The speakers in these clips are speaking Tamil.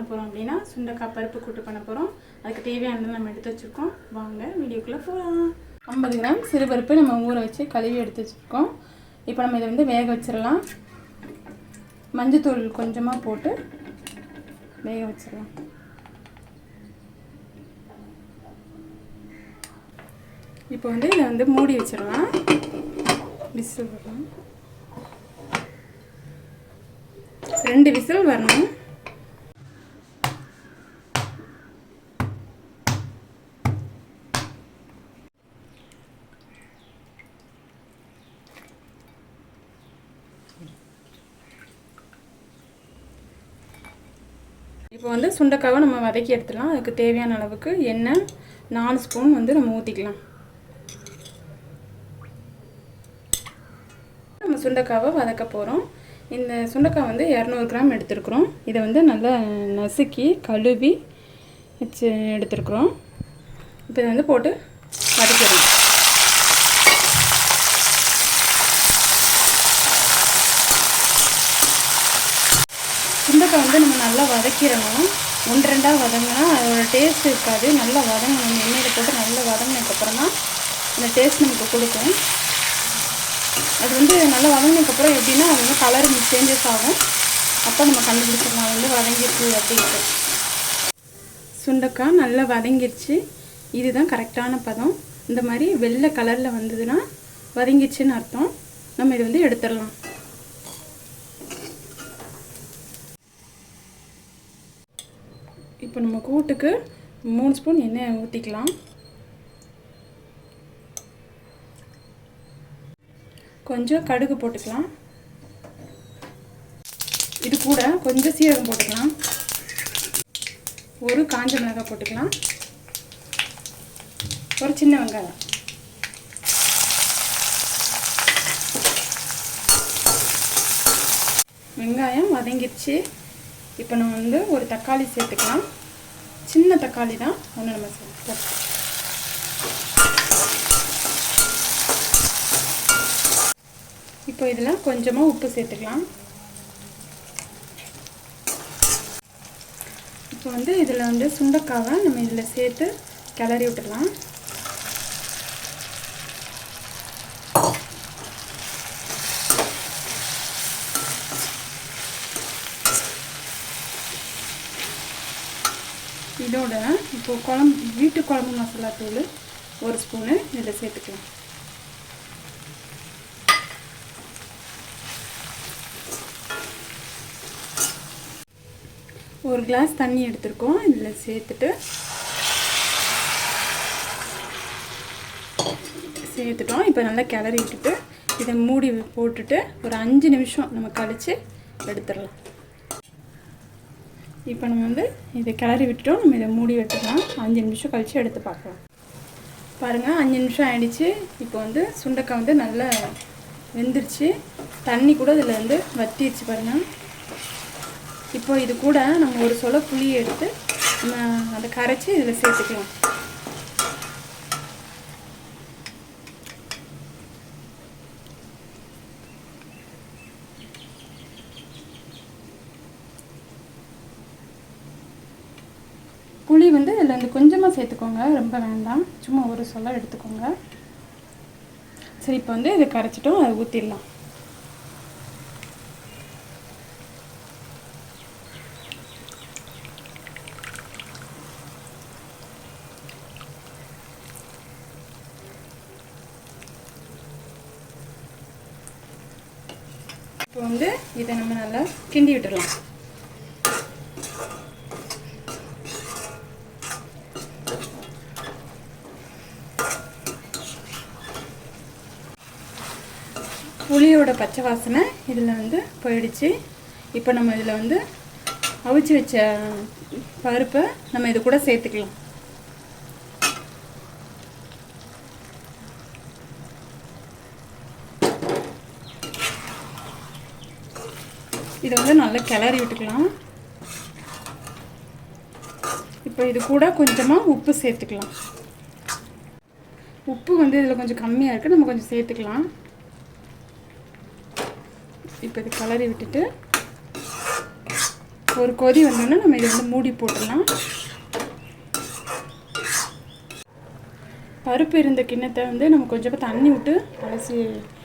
போகிறோம் அப்படின்னா சுண்டக்காய் பருப்பு கூட்டு பண்ண போகிறோம். அதுக்கு தேவையானது நம்ம எடுத்து வச்சுருக்கோம். வாங்க வீடியோக்குள்ளே போகலாம். 50 கிராம் சிறுபருப்பு நம்ம ஊற வச்சு கழுவி எடுத்து வச்சுருக்கோம். இப்போ நம்ம இதை வேக வச்சிடலாம். மஞ்சத்தூள் கொஞ்சமாக போட்டு வேக வச்சிடலாம். இப்போ இதை மூடி வச்சிடலாம். விசில் வரணும். 2 விசில் வரணும். இப்போ சுண்டைக்காவை நம்ம வதக்கி எடுத்துடலாம். அதுக்கு தேவையான அளவுக்கு எண்ணெய் 4 ஸ்பூன் நம்ம ஊற்றிக்கலாம். நம்ம சுண்டைக்காவை வதக்க போகிறோம். இந்த சுண்டைக்காய் 200 கிராம் எடுத்துருக்குறோம். இதை நல்லா நசுக்கி கழுவி வச்சு எடுத்துருக்குறோம். இப்போ இதை போட்டு வதக்கிடலாம். சுண்டைக்காய் நம்ம நல்லா வதக்கிடணும். 1-2 வதங்கினா அதோட டேஸ்ட் இருக்காது. நல்லா வதங்கணும். எண்ணெயில் போட்டு நல்லா வதங்கினதுக்கப்புறம் தான் இந்த டேஸ்ட் நமக்கு கொடுக்கும். அது நல்லா வதங்கினதுக்கப்புறம் எப்படின்னா அது கலர் சேஞ்சஸ் ஆகும். அப்போ நம்ம கண்டுபிடிச்சிடலாம் வதங்கிடுச்சு அப்படின்ட்டு. சுண்டைக்காய் நல்லா வதங்கிடுச்சு. இதுதான் கரெக்டான பதம். இந்த மாதிரி வெள்ளை கலரில் வந்ததுன்னா வதங்கிடுச்சுன்னு அர்த்தம். நம்ம இதை எடுத்துடலாம். இப்போ நம்ம கூட்டுக்கு 3 ஸ்பூன் எண்ணெய் ஊற்றிக்கலாம். கொஞ்சம் கடுகு போட்டுக்கலாம். இது கூட கொஞ்சம் சீரகம் போட்டுக்கலாம். ஒரு காஞ்ச மிளகாய் போட்டுக்கலாம். ஒரு சின்ன வெங்காயம். வெங்காயம் வதங்கிடுச்சு. இப்போ நம்ம ஒரு தக்காளி சேர்த்துக்கலாம். சின்ன தக்காளி தான் ஒன்று நம்ம சேர்த்துக்கலாம். இப்போ இதில் கொஞ்சமாக உப்பு சேர்த்துக்கலாம். இப்போ இதில் சுண்டைக்காவை நம்ம இதில் சேர்த்து கிளறி விட்டுடலாம். இதோட இப்போ வீட்டு குழம்பு மசாலா தூள் 1 ஸ்பூனு இதில் சேர்த்துக்கலாம். ஒரு கிளாஸ் தண்ணி எடுத்துருக்கோம். இதில் சேர்த்துட்டோம். இப்போ நல்லா கிளறி விட்டுட்டு இதை மூடி போட்டுட்டு ஒரு 5 நிமிஷம் நம்ம கழித்து எடுத்துடலாம். இப்போ நம்ம இதை கிளறி விட்டுட்டோம். நம்ம இதை மூடி விட்டுடலாம். 5 நிமிஷம் கழித்து எடுத்து பார்க்கலாம். பாருங்கள், 5 நிமிஷம் ஆகிடுச்சு. இப்போ சுண்டைக்காய் நல்லா வெந்துருச்சு. தண்ணி கூட இதில் வற்றிடுச்சு பாருங்கள். இப்போ இது கூட நம்ம ஒரு சொல புளியை எடுத்து நம்ம அதை கரைச்சி இதில் சேர்த்துக்கலாம். புளி இதில் கொஞ்சமாக சேர்த்துக்கோங்க. ரொம்ப வேண்டாம். சும்மா ஒரு சொல எடுத்துக்கோங்க. சரி, இப்போ இதை கரைச்சிட்டோம். அதை ஊற்றிடலாம். இப்போ இதை நம்ம நல்லா கிண்டி விட்டுடலாம். புளியோட பச்சை வாசனை இதில் போயிடுச்சு. இப்போ நம்ம இதில் அவிச்சு வச்ச பருப்பை நம்ம இது கூட சேர்த்துக்கலாம். இதை நல்லா கிளறி விட்டுக்கலாம். இப்போ இது கூட கொஞ்சமாக உப்பு சேர்த்துக்கலாம். உப்பு இதில் கொஞ்சம் கம்மியாக இருக்குது. நம்ம கொஞ்சம் சேர்த்துக்கலாம். இப்போ இது கலரி விட்டுட்டு ஒரு கொதி வந்தோன்னா நம்ம இதை வந்து மூடி போட்டுடலாம். பருப்பு இருந்த கிண்ணத்தை வந்து நம்ம கொஞ்சமாக தண்ணி விட்டு அலசி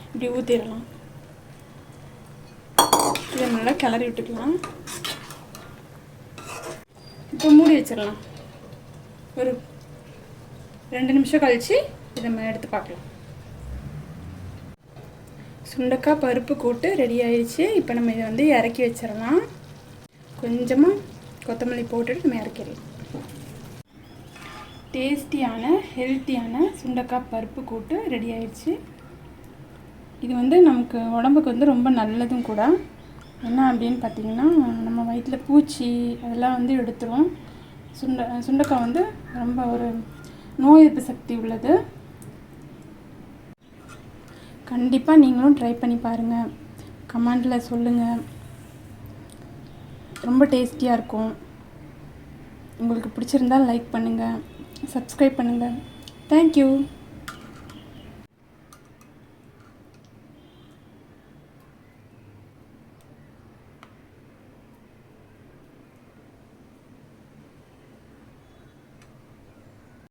இப்படி ஊற்றிடலாம். இதை நல்லா கிளறி விட்டுக்கலாம். இப்போ மூடி வச்சிடலாம். ஒரு 2 நிமிஷம் கழித்து இதை நம்ம எடுத்து பார்க்கலாம். சுண்டக்காய் பருப்பு கூட்டு ரெடி ஆயிடுச்சு. இப்போ நம்ம இதை வந்து இறக்கி வச்சிடலாம். கொஞ்சமாக கொத்தமல்லி போட்டுட்டு நம்ம இறக்கிடலாம். டேஸ்டியான ஹெல்த்தியான சுண்டக்காய் பருப்பு கூட்டு ரெடி ஆயிடுச்சு. இது வந்து நமக்கு உடம்புக்கு வந்து ரொம்ப நல்லதும் கூட. என்ன அப்படின்னு பார்த்திங்கன்னா, நம்ம வயிற்றில் பூச்சி அதெல்லாம் வந்து எடுத்துரும். சுண்டக்காய் வந்து ரொம்ப ஒரு நோய் எதிர்ப்பு சக்தி உள்ளது. கண்டிப்பாக நீங்களும் ட்ரை பண்ணி பாருங்கள். கமெண்டில் சொல்லுங்கள். ரொம்ப டேஸ்டியாக இருக்கும். உங்களுக்கு பிடிச்சிருந்தால் லைக் பண்ணுங்கள், சப்ஸ்கிரைப் பண்ணுங்கள். தேங்க்யூ.